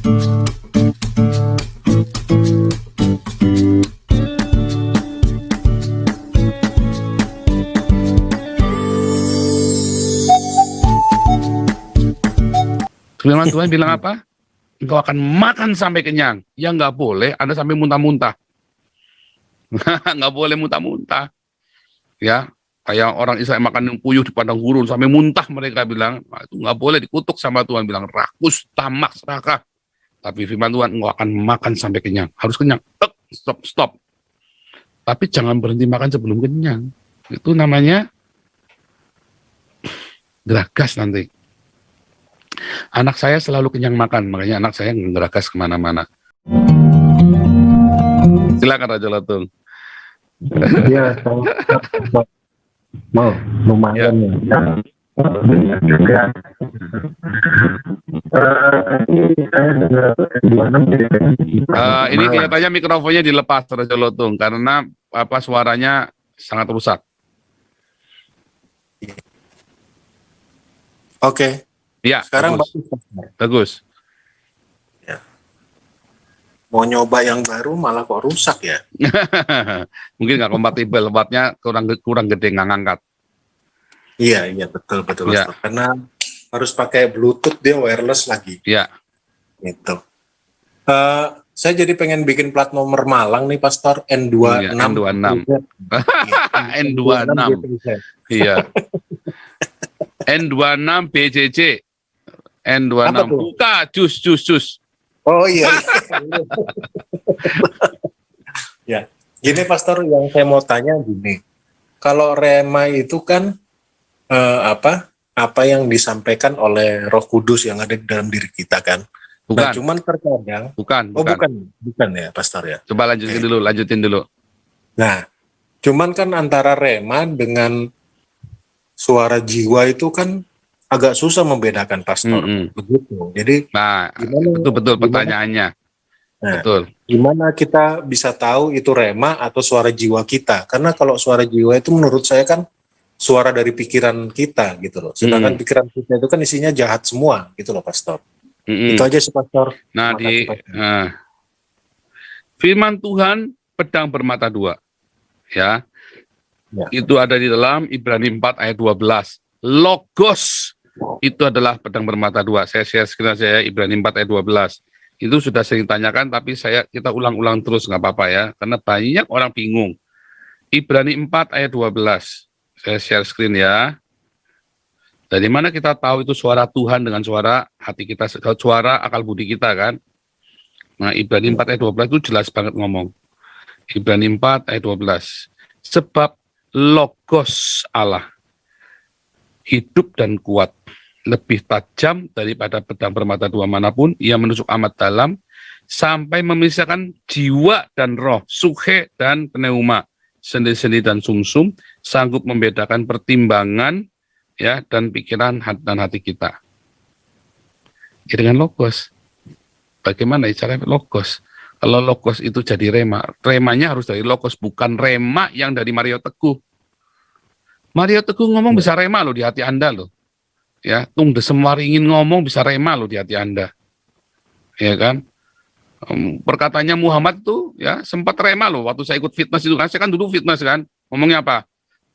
Firman Tuhan bilang apa? Engkau akan makan sampai kenyang. Ya nggak boleh, Anda sampai muntah-muntah. Nggak boleh muntah-muntah. Ya, kayak orang Israel makan yang puyuh di padang gurun sampai muntah, mereka bilang. Nah, itu nggak boleh, dikutuk sama Tuhan, bilang rakus, tamak, serakah. Tapi firman Tuhan, engkau akan makan sampai kenyang. Harus kenyang. Stop, stop. Tapi jangan berhenti makan sebelum kenyang. Itu namanya geragas nanti. Anak saya selalu kenyang makan, makanya anak saya ngeragas kemana-mana. Silakan Raja Lotung. Iya, mau lumayan ya. Ini kelihatannya mikrofonnya dilepas Raja Lotung karena apa, suaranya sangat rusak. Oke. Ya, Sekarang bagus. Bagus. Ya. Mau nyoba yang baru malah kok rusak ya? Mungkin nggak kompatibel, wattnya kurang gede, nggak ngangkat. Iya betul Ya. Pastor. Karena harus pakai Bluetooth, dia wireless lagi. Ya. Gitu. Saya jadi pengen bikin plat nomor Malang nih Pastor, N26. Ya, N26. N26. Iya. N26 BJJ. N26 buka jus. Oh iya. Ya, gini Pastor, yang saya mau tanya gini. Kalau rema itu kan apa yang disampaikan oleh Roh Kudus yang ada di dalam diri kita kan. Bukan. Nah, cuman terkadang bukan ya Pastor ya. Coba lanjutin dulu. Nah, cuman kan antara rema dengan suara jiwa itu kan agak susah membedakan Pastor. Begitu. Jadi betul pertanyaannya. Nah, betul. Gimana kita bisa tahu itu rema atau suara jiwa kita? Karena kalau suara jiwa itu menurut saya kan suara dari pikiran kita gitu loh. Sedangkan pikiran kita itu kan isinya jahat semua gitu loh Pastor. Itu aja sih Pastor. Nah, firman Tuhan pedang bermata dua. Ya. Itu ada di dalam Ibrani 4 ayat 12. Logos itu adalah pedang bermata dua. Saya share screen saya Ibrani 4 ayat 12. Itu sudah sering tanyakan, tapi kita ulang-ulang terus, nggak apa-apa ya, karena banyak orang bingung. Ibrani 4 ayat 12. Saya share screen ya. Dari mana kita tahu itu suara Tuhan dengan suara hati kita, suara akal budi kita kan? Nah, Ibrani 4 ayat 12 itu jelas banget ngomong. Ibrani 4 ayat 12. Sebab logos Allah hidup dan kuat, lebih tajam daripada pedang bermata dua manapun, ia menusuk amat dalam sampai memisahkan jiwa dan roh, suhe dan pneuma, sendi-sendi dan sumsum, sanggup membedakan pertimbangan ya dan pikiran dan hati kita. Ya, dengan logos. Bagaimana cara logos? Kalau logos itu jadi rema, remanya harus dari logos, bukan rema yang dari Mario Teguh. Mario Teguh ngomong bisa rema loh di hati Anda loh. Ya, Tung Desem Waringin ngomong bisa rema loh di hati Anda. Ya kan? Perkataannya Muhammad tuh ya sempat rema loh waktu saya ikut fitness itu kan. Saya kan dulu fitness kan. Ngomongnya apa?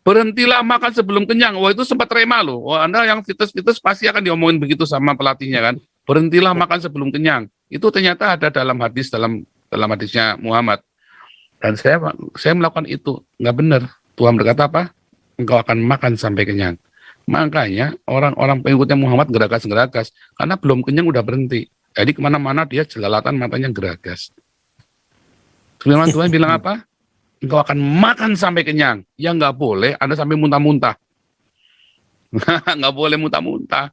Berhentilah makan sebelum kenyang. Wah, itu sempat rema loh. Wah, Anda yang fitness pasti akan diomongin begitu sama pelatihnya kan. Berhentilah makan sebelum kenyang. Itu ternyata ada dalam hadis, dalam hadisnya Muhammad. Dan saya melakukan itu. Nggak benar. Tuhan berkata apa? Engkau akan makan sampai kenyang. Makanya orang-orang pengikutnya Muhammad geragas-geragas. Karena belum kenyang udah berhenti. Jadi kemana-mana dia jelalatan matanya geragas. Firman Tuhan bilang apa? Engkau akan makan sampai kenyang. Ya nggak boleh, Anda sampai muntah-muntah. Nggak boleh muntah-muntah.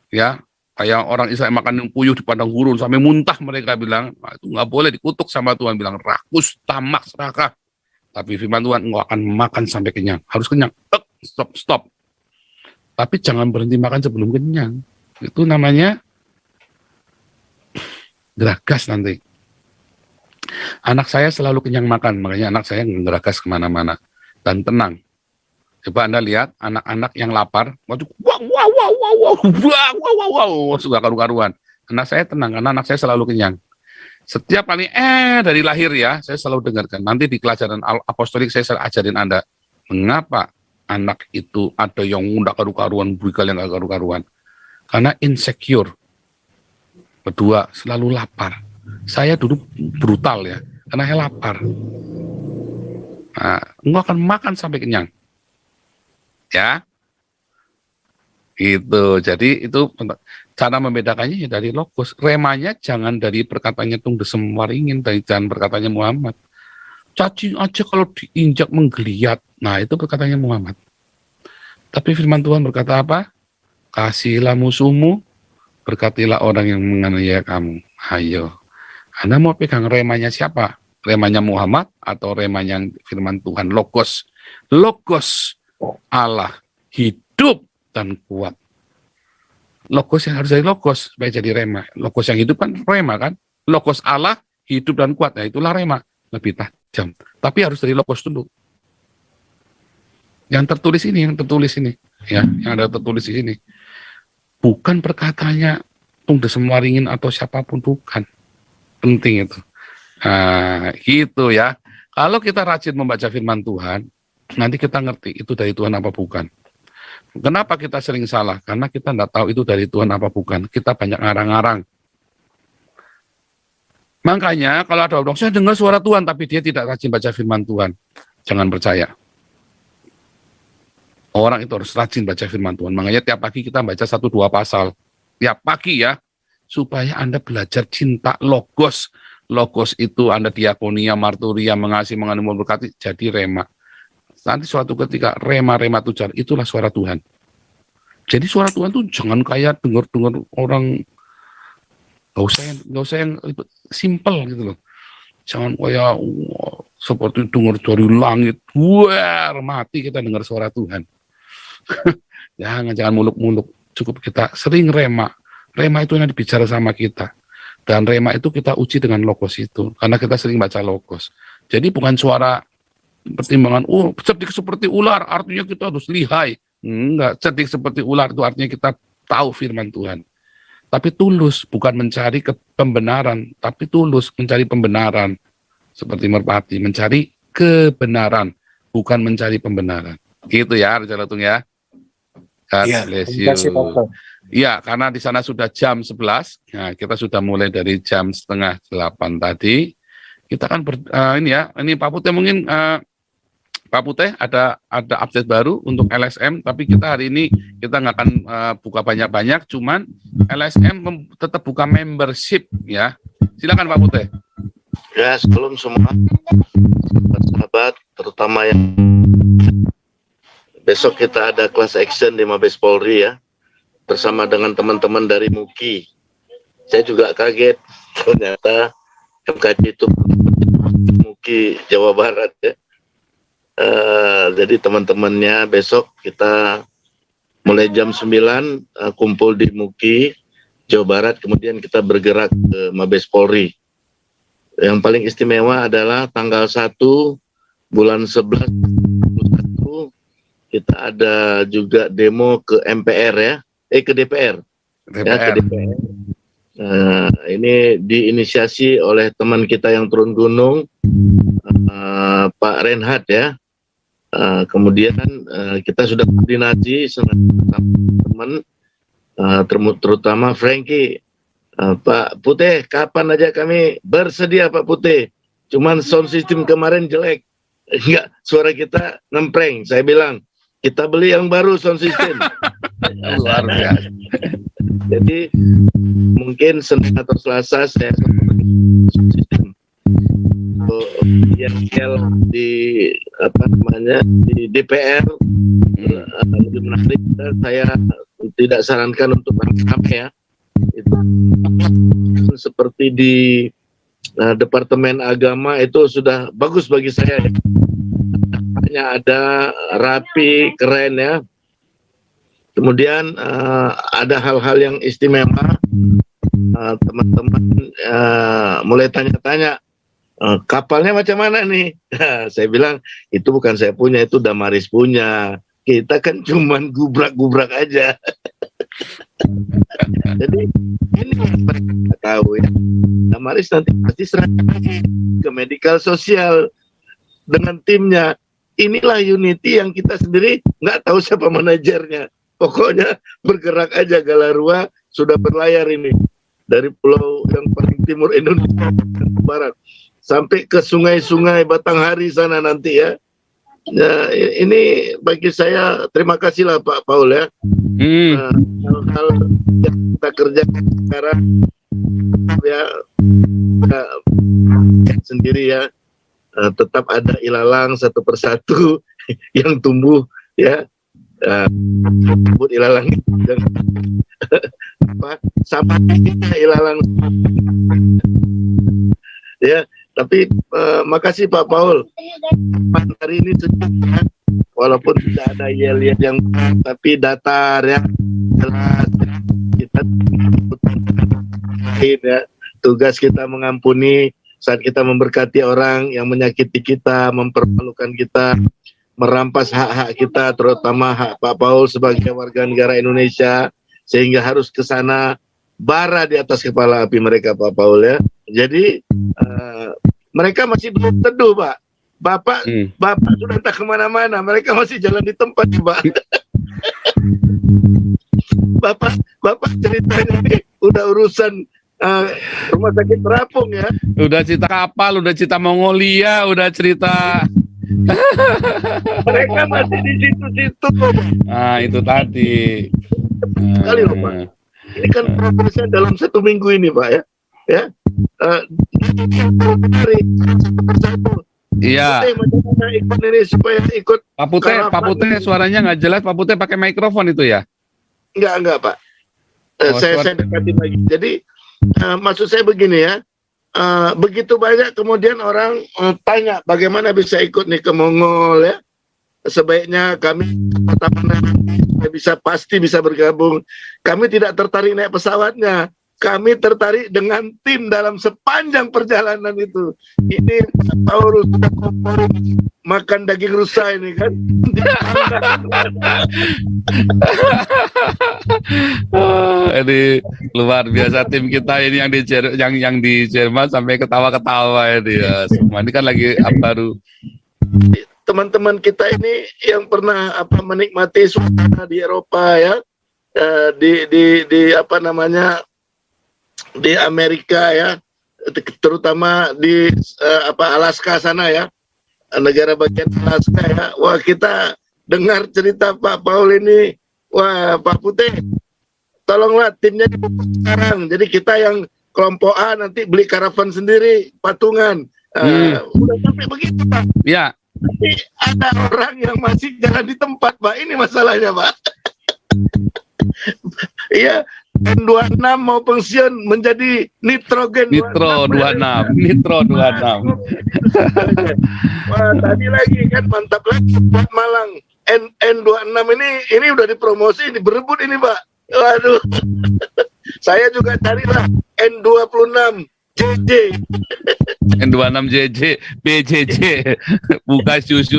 Ya, kayak orang Israel makan yang puyuh di padang gurun sampai muntah, mereka bilang. Nah, itu nggak boleh, dikutuk sama Tuhan, bilang rakus, tamak, serakah. Tapi firman Tuhan, engkau akan makan sampai kenyang. Harus kenyang. Stop. Tapi jangan berhenti makan sebelum kenyang. Itu namanya geragas nanti. Anak saya selalu kenyang makan, makanya anak saya geragas kemana-mana. Dan tenang. Coba Anda lihat anak-anak yang lapar, waduh, wow, sudah karu-karuan. anak saya tenang karena anak saya selalu kenyang. Setiap kali dari lahir ya, saya selalu dengarkan. Nanti di pelajaran apostolik saya selalu ajarin Anda, mengapa anak itu ada yang nggak karu-karuan, buikal yang nggak karu-karuan. Karena insecure. Kedua, selalu lapar. Saya dulu brutal ya, karena saya lapar. Nah, engkau akan makan sampai kenyang. Ya, gitu. Jadi itu cara membedakannya ya dari logos. Remanya jangan dari perkataannya tung desem waringin, jangan perkataannya Muhammad. Cacing aja kalau diinjak menggeliat. Nah, itu perkataannya Muhammad. Tapi firman Tuhan berkata apa? Kasihilah musuhmu, berkatilah orang yang menganiaya kamu. Ayo. Anda mau pegang remanya siapa? Remanya Muhammad atau remanya firman Tuhan? Logos. Logos Allah hidup dan kuat. Logos yang harus jadi logos supaya jadi rema. Logos yang hidup kan rema kan. Logos Allah hidup dan kuat. Nah itulah rema. Lebih tajam. Tapi harus dari logos dulu. Yang tertulis ini. Ya, yang ada tertulis di sini. Bukan perkataannya tung desem waringin atau siapapun, bukan. Penting itu. Nah, gitu ya. Kalau kita rajin membaca firman Tuhan, nanti kita ngerti itu dari Tuhan apa bukan. Kenapa kita sering salah? Karena kita tidak tahu itu dari Tuhan apa bukan. Kita banyak ngarang-ngarang. Makanya kalau ada orang, saya dengar suara Tuhan, tapi dia tidak rajin baca firman Tuhan. Jangan percaya. Orang itu harus rajin baca firman Tuhan. Makanya tiap pagi kita baca 1-2 pasal. Tiap pagi ya. Supaya Anda belajar cinta logos. Logos itu Anda diakonia, marturia, mengasihi, mengandung, memberkati, jadi rema. Nanti suatu ketika rema-rema tujar, itulah suara Tuhan. Jadi suara Tuhan tuh jangan kayak dengar-dengar orang, gak usah yang simple gitu loh. Jangan kayak seperti dengar dari langit, mati kita dengar suara Tuhan. jangan muluk-muluk, cukup kita sering rema. Rema itu yang dibicara sama kita. Dan rema itu kita uji dengan logos itu, karena kita sering baca logos. Jadi bukan suara pertimbangan, cerdik seperti ular, artinya kita harus lihai. Enggak, cerdik seperti ular itu artinya kita tahu firman Tuhan. Tapi tulus, bukan mencari pembenaran, tapi tulus mencari pembenaran. Seperti merpati, mencari kebenaran, bukan mencari pembenaran. Gitu ya, Raja Latung ya. God bless you. Iya, karena di sana sudah jam 11, nah, kita sudah mulai dari jam 7:30 tadi. Kita kan ini Pak Putih mungkin Pak Putih ada update baru untuk LSM, tapi kita hari ini kita nggak akan buka banyak-banyak, cuman LSM tetap buka membership ya. Silakan Pak Putih. Ya, sebelum semua sahabat, terutama yang besok kita ada kelas action di Mabes Polri ya, bersama dengan teman-teman dari MUKI. Saya juga kaget ternyata MKJ itu MUKI Jawa Barat ya. Jadi teman-temannya besok kita mulai jam 9 kumpul di MUKI Jawa Barat, kemudian kita bergerak ke Mabes Polri. Yang paling istimewa adalah tanggal 1 bulan 11 kita ada juga demo ke MPR ya, ke DPR. Ya, ke DPR. Ini diinisiasi oleh teman kita yang turun gunung, Pak Renhat ya. Kemudian kita sudah koordinasi dengan teman, terutama Frankie. Pak Putih, kapan aja kami bersedia Pak Putih. Cuman sound system kemarin jelek. Enggak, suara kita ngempreng. Saya bilang, kita beli yang baru sound system. Luar biasa. Jadi mungkin Senin atau Selasa saya sistem yang di di DPR lebih menarik. Saya tidak sarankan untuk rame-rame ya. Itu seperti di Departemen Agama itu sudah bagus bagi saya. Hanya ada rapi, keren ya. Kemudian ada hal-hal yang istimewa. Teman-teman mulai tanya-tanya, kapalnya macam mana nih? Saya bilang, itu bukan saya punya, itu Damaris punya. Kita kan cuman gubrak-gubrak aja. Jadi ini yang mereka nggak tahu ya. Nah, Maris nanti pasti serahkan lagi ke medical sosial dengan timnya. Inilah Unity yang kita sendiri nggak tahu siapa manajernya. Pokoknya bergerak aja, Galarua sudah berlayar ini dari pulau yang paling timur Indonesia ke barat sampai ke sungai-sungai Batanghari sana nanti ya. Nah, ini bagi saya terima kasih lah Pak Paul ya. Hal-hal yang kita kerjakan sekarang ya sendiri ya. Tetap ada ilalang satu persatu yang tumbuh ya, sebut ilalang dan sama kita ilalang ya. Tapi makasih Pak Paul, hari ini sejujurnya walaupun tidak ada yel-yel yang tapi datar ya, jelas kita ya, tugas kita mengampuni saat kita memberkati orang yang menyakiti kita, mempermalukan kita, merampas hak-hak kita, terutama hak Pak Paul sebagai warga negara Indonesia, sehingga harus ke sana bara di atas kepala api mereka Pak Paul ya. Jadi mereka masih belum teduh Pak. Bapak sudah entah kemana-mana, mereka masih jalan di tempat Pak. Bapak ceritanya nih udah urusan rumah sakit terapung ya. Udah cerita kapal, udah cerita Mongolia, udah cerita. Mereka masih di situ-situ. Nah itu tadi. Sekali loh Pak. Ini kan prosesnya dalam 1 minggu ini Pak ya. Ya. Dari satu persatu. Iya. Bagaimana ikut ini supaya ikut. Pak Putih suaranya nggak jelas. Pak Putih pakai mikrofon itu ya? Enggak Pak. Saya dekatin lagi. Jadi maksud saya begini ya, begitu banyak kemudian orang tanya bagaimana bisa ikut nih ke Mongol ya. Sebaiknya kami pertama pasti bisa bergabung. Kami tidak tertarik naik pesawatnya. Kami tertarik dengan tim dalam sepanjang perjalanan itu. Ini Paulus makan daging rusa ini kan. Ini luar biasa tim kita ini yang di Jerman sampai ketawa-ketawa ini ya. Semua ini kan lagi baru. Teman-teman kita ini yang pernah menikmati suasana di Eropa ya, di apa namanya, di Amerika ya, terutama di Alaska sana ya, negara bagian Alaska ya. Wah, kita dengar cerita Pak Paul ini, wah Pak Putih, tolonglah timnya sekarang. Jadi kita yang kelompok A nanti beli karavan sendiri, patungan. Udah sampai begitu Pak. Ya. Tapi ada orang yang masih jalan di tempat Pak. Ini masalahnya Pak. Iya. N26 mau pensiun menjadi nitrogen Nitro 26. Nitro 26. Wah, tadi lagi kan mantap lagi buat Malang. N26 ini udah dipromosi, berebut ini Pak. Waduh. Saya juga carilah N26 JJ. N26 JJ, BJJ, buka jus.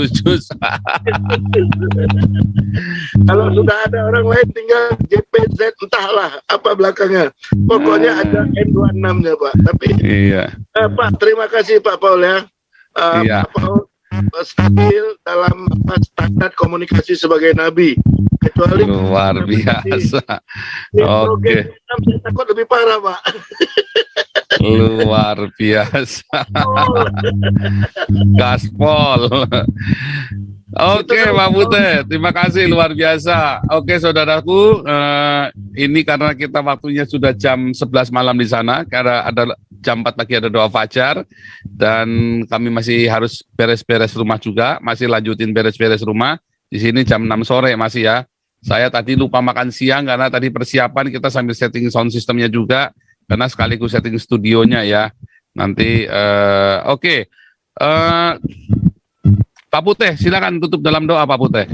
Kalau sudah ada orang lain tinggal JPZ, entahlah apa belakangnya. Pokoknya ada N26-nya Pak. Tapi iya. Pak, terima kasih Pak Paul ya. Iya. Pak Paul stabil dalam standar komunikasi sebagai nabi. Kecuali luar biasa. Oke. Saya takut lebih parah Pak. Luar biasa. Gaspol. Oke Pak Putih, terima kasih luar biasa. Oke saudaraku, ini karena kita waktunya sudah jam 11 malam di sana, karena ada jam 4 pagi ada doa fajar, dan kami masih harus beres-beres rumah juga, masih lanjutin beres-beres rumah. Di sini jam 6 sore masih ya. Saya tadi lupa makan siang karena tadi persiapan kita sambil setting sound systemnya juga, karena sekaligus setting studionya ya. Nanti oke. Pak Putih, silakan tutup dalam doa Pak Putih.